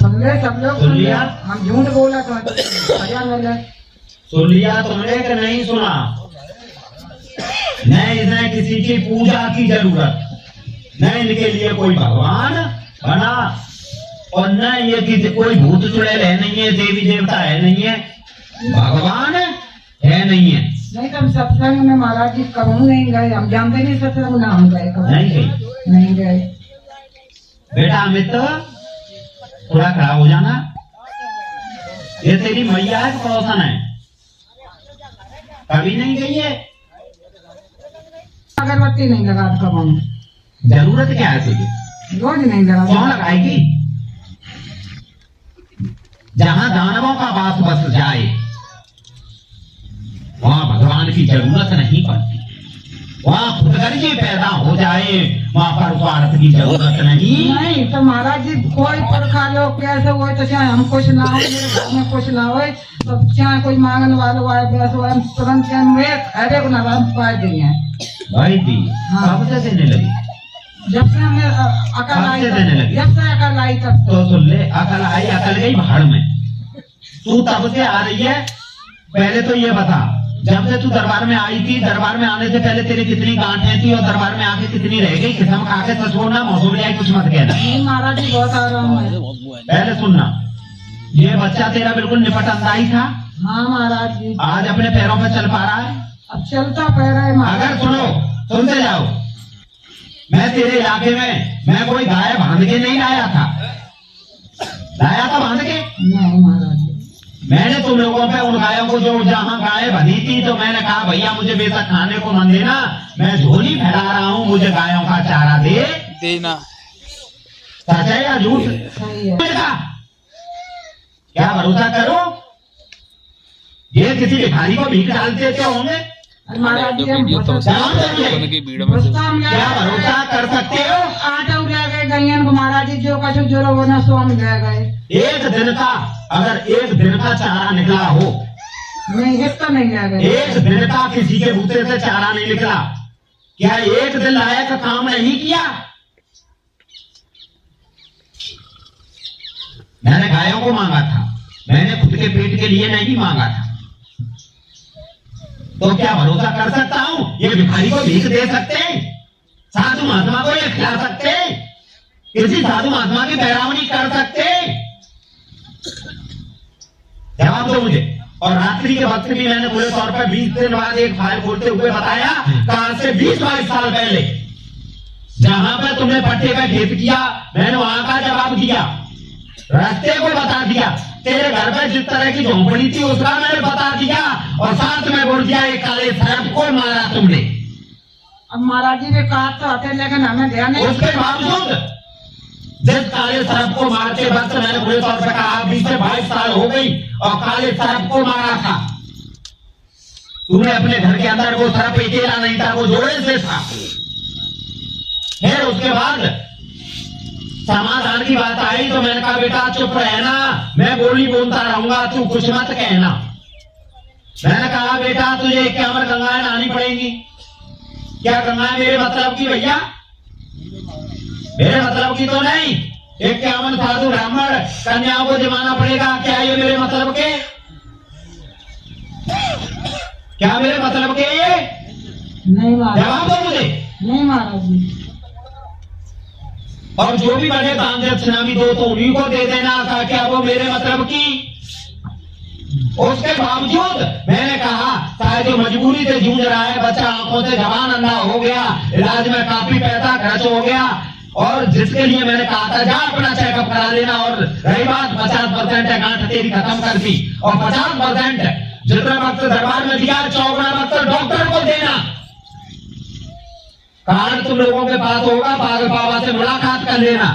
सुन ले, सब लोग सुन लिया? हम झूठ बोला तो सजा मिले। सुन लिया तुमने कि नहीं सुना? नहीं, इन्हें किसी की पूजा की जरूरत नहीं, इनके लिए कोई भगवान बना और न ये कि कोई भूत चुड़ैल है नहीं है, देवी देवता है नहीं है, भगवान है नहीं है। नहीं तो हम सत्संग में महाराज जी कभी नहीं गए, हम जानते नहीं सत्संग ना हम गए कभी नहीं गई? नहीं गए। बेटा अमित थोड़ा खड़ा हो जाना। ये तेरी मैया है तो पड़ोसन है, कभी नहीं गई है? अगरबत्ती नहीं लगा कभी। जरूरत क्या है तुझे? रोज नहीं लगा। क्यों लगाएगी? जहां दानवों का वास बस जाए वहां भगवान की जरूरत नहीं पड़ती। वहां खुदगर्जी पैदा हो जाए वहां पर स्वार्थ की जरूरत नहीं। नहीं तो महाराज जी कोई खा लो कैसे हो तो चाहे हम कुछ ना हो, मेरे घर में कुछ ना हो, तो चाहे कोई मांगने वालों आए पैसे हो, हम तुरंत खैरे को ना पाए देंगे भाई दी। कब से देने लगी? जब से हमें अकल आई, देने लगी? जब से अकल आई तब तो सुन ले, अकल आई, अकल गई भाड़ में। तू तब से आ रही है, पहले तो ये बता, जब से तू दरबार में आई थी, दरबार में आने से पहले तेरी कितनी गांठें थी और दरबार में आके कितनी रह गई? किस्म खा के सच बोलना, मौसम ले आई, कुछ मत कहना। नहीं महाराज जी बहुत आराम है। पहले सुनना, ये बच्चा तेरा बिल्कुल निपट अंदाई था। हाँ महाराज जी। आज अपने पैरों पर चल पा रहा है? अब चलता पैर है महाराज। अगर सुनो, सुनते जाओ, मैं तेरे इलाके में मैं कोई गाय बांध के नहीं लाया था। लाया था बांध के? नहीं महाराज जी। मैंने तुम लोगों पे उन गायों को जो जहां गाय बंधी थी तो मैंने कहा भैया मुझे बेशक खाने को मन देना, मैं झोली फैला रहा हूँ, मुझे गायों का चारा दे देना। सच है या झूठ? सही है। क्या भरोसा करो? ये किसी भिखारी को भीख डालते थे होंगे? महाराज जी हम क्या भरोसा कर सकते हो? आटा उड़ा गए गैयन को महाराज जी, जो कछु जोरो वो न सो हम ले गए। एक दिन का, अगर एक दिन का चारा निकला हो, नहीं एक तो नहीं ले गए। एक दिन का किसी के बूते से चारा नहीं निकला, क्या एक दिन लायक काम नहीं किया? मैंने गायों को मांगा था, मैंने खुद के पेट के लिए नहीं मांगा था। तो क्या भरोसा कर सकता हूं ये भिखारी को भीख दे सकते हैं? साधु महात्मा को ये खिला सकते हैं? किसी साधु महात्मा की पैरावनी कर सकते हैं? जवाब दो मुझे। और रात्रि के वक्त भी मैंने पूरे तौर पर 20 दिन बाद एक फाइल खोलते हुए बताया, कहां से 20-22 साल पहले जहां पर तुमने पट्टे पे खेत किया, मैंने वहां का जवाब दिया, रास्ते को बता दिया, तेरे घर पे जिस तरह की झोंपड़ी थी उसका मैंने बता दिया, और साथ में बोल दिया ये काले सर्प को मारा तुमने। अब महाराज जी ने कहा तो आते, लेकिन हमें ध्यान नहीं। उसके बावजूद जिस काले सर्प को मारते वक्त मैंने पूरे तौर पर कहा 20 से 22 साल हो गई और काले सर्प को मारा था तूने अपने घर के अंदर। वो सर्प अकेला नहीं था, वो जोड़े से था। फिर उसके बाद समाधान की बात आई तो मैंने कहा बेटा चुप रहना, मैं बोली बोलता रहूंगा, तू कुछ मत कहना। मैंने कहा बेटा तुझे 51 गंगाएं नहानी पड़ेंगी। क्या गंगाएं मेरे मतलब की भैया? मेरे मतलब की तो नहीं। 51 साधु ब्राह्मण कन्याओं को जमाना पड़ेगा, क्या ये मेरे मतलब के? क्या मेरे मतलब के ये? नहीं महाराज। जवाब दो मुझे। नहीं महाराज जी। और जो भी बने दान दक्षिणा भी दो तो उन्हीं को दे देना, था क्या वो मेरे मतलब की? उसके बावजूद मैंने कहा शायद जो मजबूरी से जूझ रहा है, बच्चा आंखों से जवान अंधा हो गया, इलाज में काफी पैसा खर्च हो गया, और जिसके लिए मैंने कहा था जा अपना चेकअप करा लेना, और रही बात 50% है गांठ तेरी खत्म कर दी, और 50% जितना वक्त दरबार में दिया 54 वक्त डॉक्टर को देना। कार्ड तुम लोगों के पास होगा, पागल बाबा से मुलाकात कर लेना।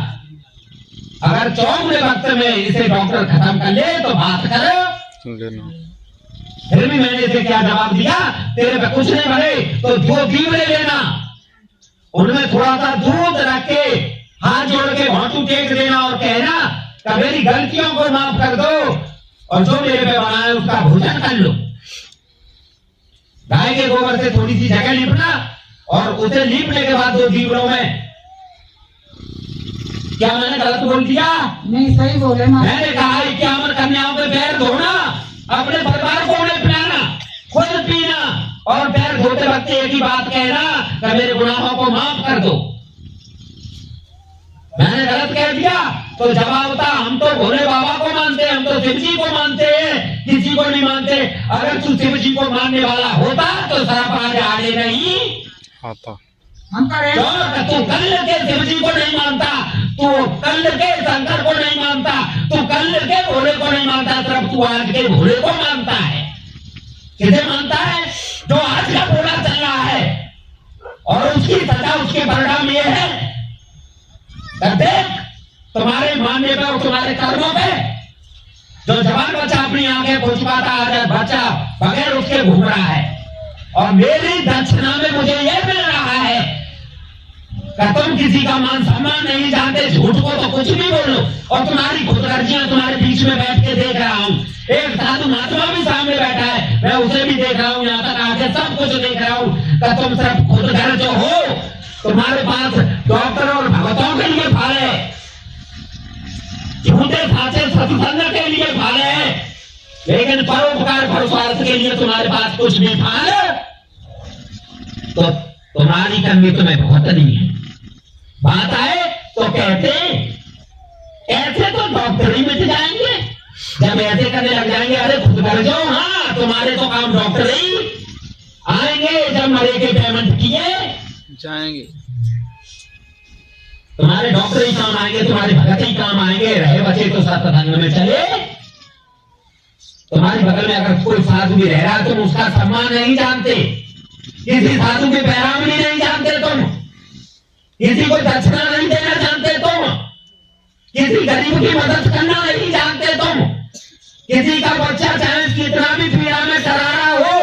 अगर 54 वक्त में इसे डॉक्टर खत्म कर ले तो बात करो। फिर भी मैंने इसे क्या जवाब दिया, तेरे पे कुछ नहीं बने तो 2 दीवड़े लेना, उनमें थोड़ा सा दूध रख के हाथ जोड़ के घोंटू टेक देना और कहना कि मेरी गलतियों को माफ कर दो, और जो मेरे पे बना है उसका भोजन कर लो। गाय के गोबर से थोड़ी सी जगह लिपना, और उसे लीपने के बाद 2 दीवरों में क्या मैंने गलत बोल दिया? नहीं सही बोले महाराज। मैंने कहा 51 कन्याओं पे पैर धोना, अपने परिवार को उन्हें पिलाना, खुद पीना, और पैर धोते वक्त एक ही बात कहना कि मेरे गुनाहों को माफ कर दो। मैंने गलत कह दिया तो जवाब था हम तो भोले बाबा को मानते हैं, हम तो शिव जी को मानते हैं, किसी को नहीं मानते। अगर तू शिव जी को मानने वाला होता तो सराप आज आड़े नहीं आता। हम करें तू कल के शिव जी को नहीं मानता, तू कल के शंकर को नहीं मानता, तू कल के भोले को नहीं मानता, सिर्फ तू आज के भोले को मानता है। किसे मानता है? जो आज का भोला चल रहा है, और उसकी सजा उसके परिणाम ये है, देख तुम्हारे मानने पे और तुम्हारे कर्मों पे जो जवान बच्चा अपनी आंखें खोज पाता, आज बच्चा बगैर उसके घूम रहा है, और मेरी दक्षिणा में मुझे ये मिल रहा है कि तुम किसी का मान सम्मान नहीं जानते, झूठ को तो कुछ भी बोलो, और तुम्हारी खुदगर्जियां तुम्हारे बीच में बैठ के देख रहा हूं। एक साधु महात्मा भी सामने बैठा है, मैं उसे भी देख रहा हूं, यहाँ तक आके सब कुछ देख रहा हूं कि तुम सिर्फ खुदगर्ज जो हो, तुम्हारे पास डॉक्टर और भगतों के लिए फाले, झूठे साचे सत्संग के लिए फाले, लेकिन परोपकार परोस्वार्थ के लिए तुम्हारे पास कुछ भी फाल तो तुम्हारी कमी तुम्हें बहुत नहीं है। बात आए तो कहते ऐसे तो डॉक्टर ही मिट जाएंगे, जब ऐसे करने लग जाएंगे अरे खुद कर जाओ, हाँ तुम्हारे तो काम डॉक्टर ही आएंगे जब मरे के पेमेंट किए जाएंगे, तुम्हारे डॉक्टर ही काम आएंगे, तुम्हारे भगत ही काम आएंगे। रहे बचे तो सत्संग में चले। तुम्हारे बगल में अगर कोई साधु भी रह रहा है, तुम उसका सम्मान नहीं जानते, किसी साधु की पैरामणी नहीं जानते, तुम किसी को दक्षिणा नहीं देना जानते, तुम किसी गरीब की मदद करना नहीं जानते, तुम किसी का बच्चा चाहे कितना भी पीड़ा में करारा हो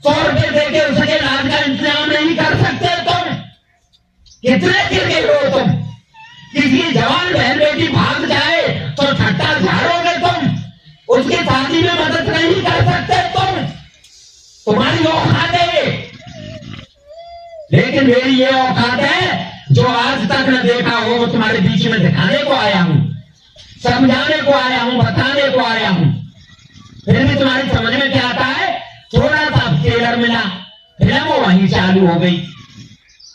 100 रुपए देके उसके इलाज का इंतजाम नहीं कर सकते, तुम कितने गिर गए हो तुम। किसी जवान बहन बेटी भाग जाए तो ठट्टा झाड़ोगे तुम, उसकी शादी में मदद नहीं कर सकते तुम, तुम्हारी औकात है। लेकिन मेरी ये औकात है जो आज तक न देखा हो, वो तुम्हारे बीच में दिखाने को आया हूं, समझाने को आया हूं, बताने को आया हूं। फिर भी तुम्हारी समझ में क्या आता है? थोड़ा सा ट्रेलर मिला, फिल्म वो वहीं चालू हो गई,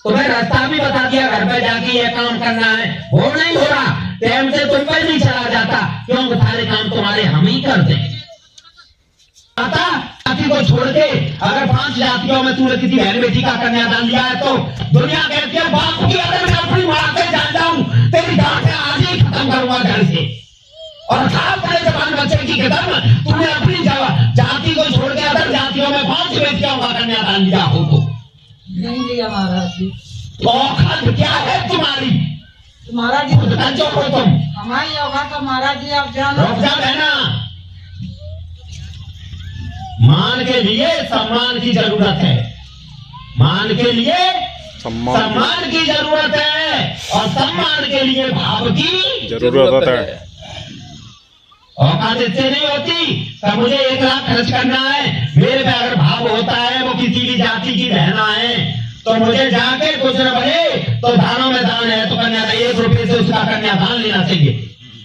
तुम्हें रास्ता भी बता दिया, घर पे जाके ये काम करना है, वो नहीं हो रहा, टाइम से तुम पर नहीं चला जाता, क्योंकि सारे काम तुम्हारे हम ही करते हैं। जाति को छोड़ के अगर 5 जातियों में तूने किसी बहन बेटी का कन्यादान लिया है तो दुनिया कहती है बाप की, अगर मैं अपनी मां से जान जाऊं तेरी गांठें आज ही खत्म करूंगा घर से, और था अपने जवान बच्चे की कदम तूने अपनी जाति को छोड़ के अदर जातियों में 5 बेटियों का कन्यादान लिया हो तो नहीं लिया महाराज जी। औकात क्या है तुम्हारी? महाराज जी खुद जो हो तुम, हमारी औकात तो महाराज जी आप जानो। रुक जा बहना, मान के लिए सम्मान की जरूरत है, मान के लिए सम्मान की जरूरत है, और सम्मान के लिए भाव की जरूरत है। औकात इससे नहीं होती तो मुझे 1 लाख खर्च करना है, मेरे पे अगर भाव होता है वो किसी भी जाति की बहना है तो मुझे जाके कुछ न बने तो दानों में दान है तो कन्या 1 रुपए से उसका कन्यादान लेना चाहिए।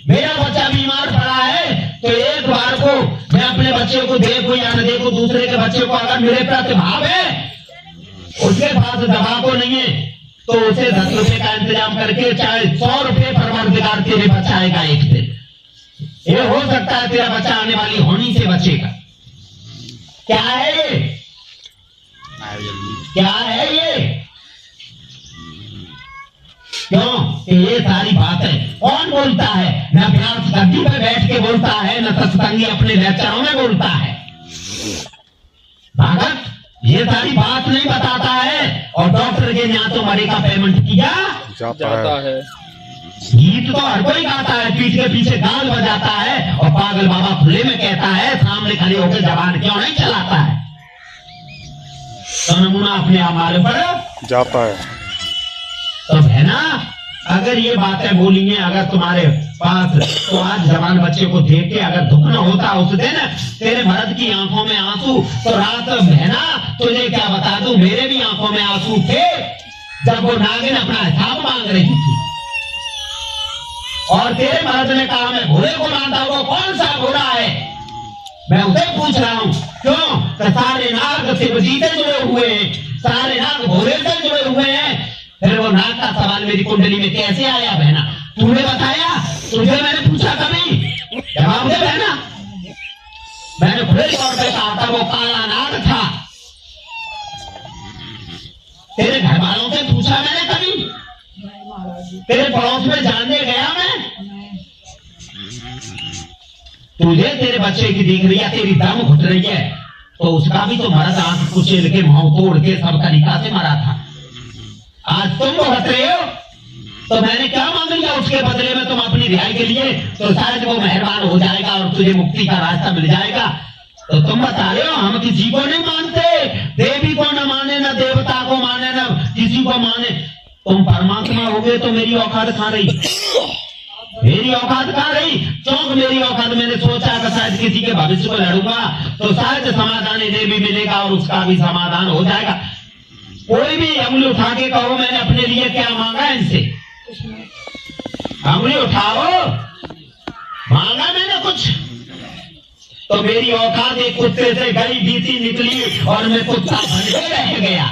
मेरा बच्चा बीमार पड़ा है तो एक बार को मैं अपने बच्चे को देखूं या न देखूं, दूसरे के बच्चे को अगर मेरे प्रति भाव है, उसके पास दवा को नहीं है तो उसे 10 रुपए का इंतजाम करके चाहे 100 रुपए परवरदिगार तेरे बचाएगा एक दिन। ये हो सकता है तेरा बच्चा आने वाली होनी से बचेगा। क्या है ये? क्या है ये? क्यों? ये सारी बातें कौन बोलता है? न व्यास गद्दी पर बैठ के बोलता है, न सत्संगी अपने लेक्चरों में बोलता है। भगत ये सारी बात नहीं बताता है, और डॉक्टर के यहाँ तो मरे का पेमेंट किया जाता है। गीत तो हर कोई गाता है, पीठ के पीछे गाल बजाता है, और पागल बाबा खुले में कहता है, सामने खड़े होकर जबान क्यों नहीं चलाता है? तो नमूना अपने हमारे पर जाता है। तो है ना, अगर ये बातें बोलेंगे अगर तुम्हारे पास, तो आज जवान बच्चे को देख के अगर दुख न होता उस दिन तेरे भरत की आंखों में आंसू, तो रात बहना तुझे क्या बता दूं, मेरे भी आंखों में आंसू थे जब वो नागिन अपना हिसाब मांग रही थी। और तेरे मर्द ने कहा मैं भोले को मानता हूँ, वो कौन सा भोला है? मैं उसे पूछ रहा हूँ क्यों? तो सारे नाग शिवजी से जुड़े हुए हैं, सारे नाग भोले से जुड़े हुए हैं। फिर वो नाग का सवाल मेरी कुंडली में कैसे आया बहना? तूने बताया? तुझे मैंने पूछा कभी? जवाब दे बहना। मैंने खुले तौर पे कहा था वो काला नाग था। तेरे घर वालों से पूछा मैंने कभी? नहीं महाराज जी, तेरे पड़ोस में जानने गया मैं? नहीं। तुझे तेरे बच्चे की दिख रही है, तेरी दम घुट रही है, तो उसका भी तो मर्द आंख कुचल के मुंह तोड़ के सब तरीका से मरा था। आज तुम भुगत रहे हो, तो मैंने क्या मांग लिया उसके बदले में? तुम अपनी रिहाई के लिए तो शायद वो मेहरबान हो जाएगा और तुझे मुक्ति का रास्ता मिल जाएगा। तो तुम बता रहे हो हम किसी को नहीं मानते, देवी को न माने, न देवता को माने, न किसी को माने। तुम परमात्मा हो गए तो मेरी औकात कहाँ रही? मेरी औकात कहाँ रही? चौंक मेरी औकात। मैंने सोचा कि शायद किसी के भविष्य को लड़ूंगा तो शायद समाधान इन्हें भी मिलेगा और उसका भी समाधान हो जाएगा। कोई भी अंगुली उठा के कहो मैंने अपने लिए क्या मांगा इनसे? अंगुली उठाओ, मांगा मैंने कुछ? तो मेरी औकात एक कुत्ते से गई बीती निकली और मैं कुत्ता बन के रह गया।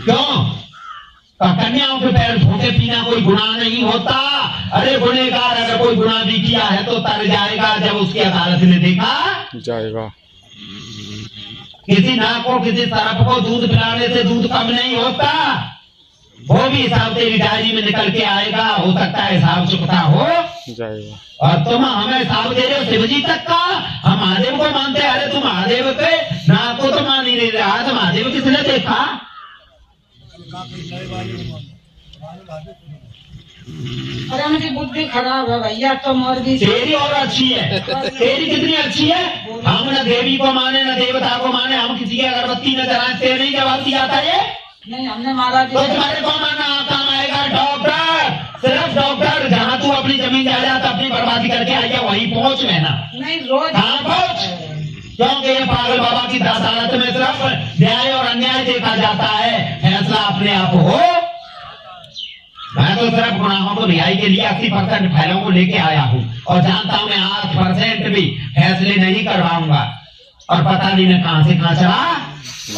क्यों? कन्याओं के पैर धोके पीना कोई गुनाह नहीं होता। अरे गुनहगार अगर कोई गुनाह भी किया है तो तर जाएगा जब उसकी अदालत ने देखा जाएगा। किसी नाक को किसी तरफ को दूध पिलाने से दूध कम नहीं होता। वो भी हिसाब तेरी डायरी में निकल के आएगा, हो सकता है हिसाब चुकता हो जाएगा। और तुम हमें हिसाब दे रहे हो शिवजी तक का। हम महादेव को मानते हैं। अरे तुम महादेव के नाक को तो मान ही नहीं रहा। तो महादेव किसने देखा? अरे उनकी बुद्धि खराब है भैया, तुम और भी। तेरी और अच्छी है। तेरी कितनी अच्छी है? हम न देवी को माने न देवता को माने, हम किसी की अगरबत्ती न जलाएं, तेरे नहीं जवाब दिया जाता ये? नहीं हमने महाराज जी तो तुम्हारे को मानना काम आएगा? डॉक्टर, सिर्फ डॉक्टर। जहाँ तू अपनी जमीन जायदाद अपनी बर्बादी करके आई है वहीं पहुंच में ना। नहीं रोज कहाँ पहुंच? क्योंकि ये पागल बाबा की अदालत में सिर्फ न्याय और अन्याय देखा जाता है, फैसला अपने आप हो। मैं तो सिर्फ गुनाहों को रिहाई के लिए 80% फैलों को लेके आया हूँ और जानता हूँ मैं 8% भी फैसले नहीं करवाऊंगा। और पता नहीं मैं कहां से कहां चला।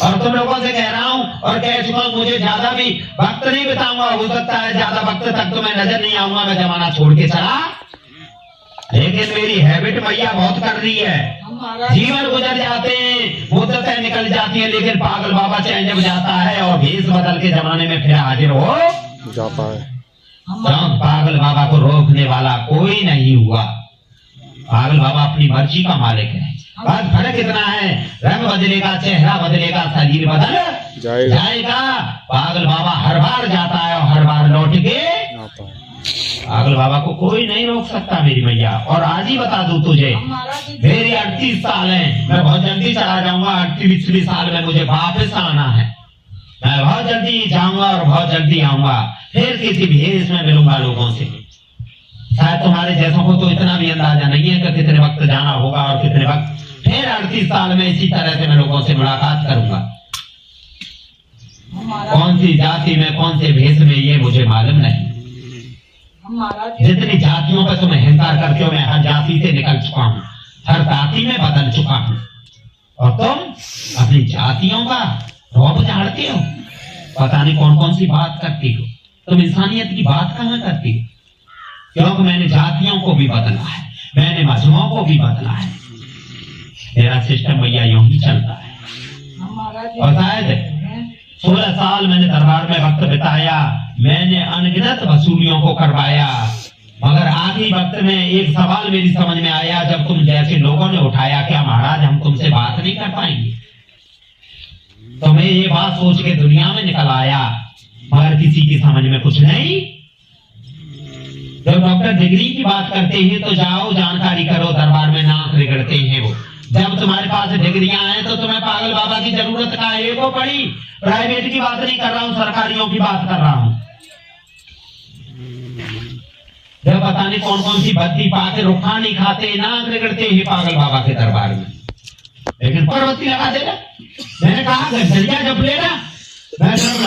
और तुम लोगों से कह रहा हूँ और कह चुका हूँ, मुझे ज्यादा भी वक्त नहीं बिताऊंगा। हो सकता है ज्यादा वक्त तक तो मैं नजर नहीं आऊंगा, मैं जमाना छोड़ के चला। लेकिन मेरी हैबिट भैया बहुत कर रही है। जीवन गुजर जाते हैं, मुद्दतें निकल जाती हैं, लेकिन पागल बाबा चैन जब जाता है और भेष बदल के जमाने में फिर हाजिर हो जाता है। तो पागल बाबा को रोकने वाला कोई नहीं हुआ। पागल बाबा अपनी मर्जी का मालिक है। बस फर्क इतना है, रंग बदलेगा, चेहरा बदलेगा, शरीर बदल जाएगा। पागल बाबा हर बार जाता है और हर बार लौट के आता है। पागल बाबा को कोई नहीं रोक सकता मेरी मैया। और आज ही बता दूं तुझे, मेरे 38 साल हैं, मैं बहुत जल्दी चला जाऊंगा। 38वें साल में मुझे वापस आना है। मैं बहुत जल्दी जाऊंगा और बहुत जल्दी आऊंगा। फिर किसी भेष में मिलूंगा लोगों से। शायद तुम्हारे जैसों को तो इतना भी अंदाजा नहीं है कि कितने वक्त जाना होगा और कितने वक्त। फिर 38 साल में इसी तरह से मैं लोगों से मुलाकात करूंगा। कौन सी जाति में कौन से भेष में ये मुझे मालूम नहीं। जितनी जातियों पर तुम अहंकार करते हो, मैं हर जाति से निकल चुका हूँ, हर जाति में बदल चुका हूँ। और तुम अपनी जातियों का रौब झाड़ते हो। पता नहीं कौन कौन सी बात करती हो। तुम इंसानियत की बात कहाँ करती हो? क्योंकि मैंने जातियों को भी बदला है, मैंने मजहबों को भी बदला है। मेरा सिस्टम भैया यूं ही चलता है। और शायद 16 साल मैंने दरबार में वक्त बिताया, मैंने अनगिनत वसूलियों को करवाया, मगर आखिरी वक्त में एक सवाल मेरी समझ में आया जब तुम जैसे लोगों ने उठाया, क्या महाराज हम तुमसे बात नहीं कर पाएंगे? तो मैं ये बात सोच के दुनिया में निकल आया, मगर किसी की समझ में कुछ नहीं। जब डॉक्टर डिग्री की बात करते हैं तो जाओ जानकारी करो, दरबार में नाक रगड़ते हैं वो। जब तुम्हारे पास डिग्रियां हैं तो तुम्हें पागल बाबा की जरूरत का है को पड़ी। प्राइवेट की बात नहीं कर रहा हूँ, सरकारियों की बात कर रहा हूँ। जब पता नहीं कौन कौन सी बत्ती पाके रुखा नहीं खाते, नाक रगड़ते हैं पागल बाबा के दरबार में। लेकिन पर्वती लगा देगा। मैंने कहा जब लेना मैं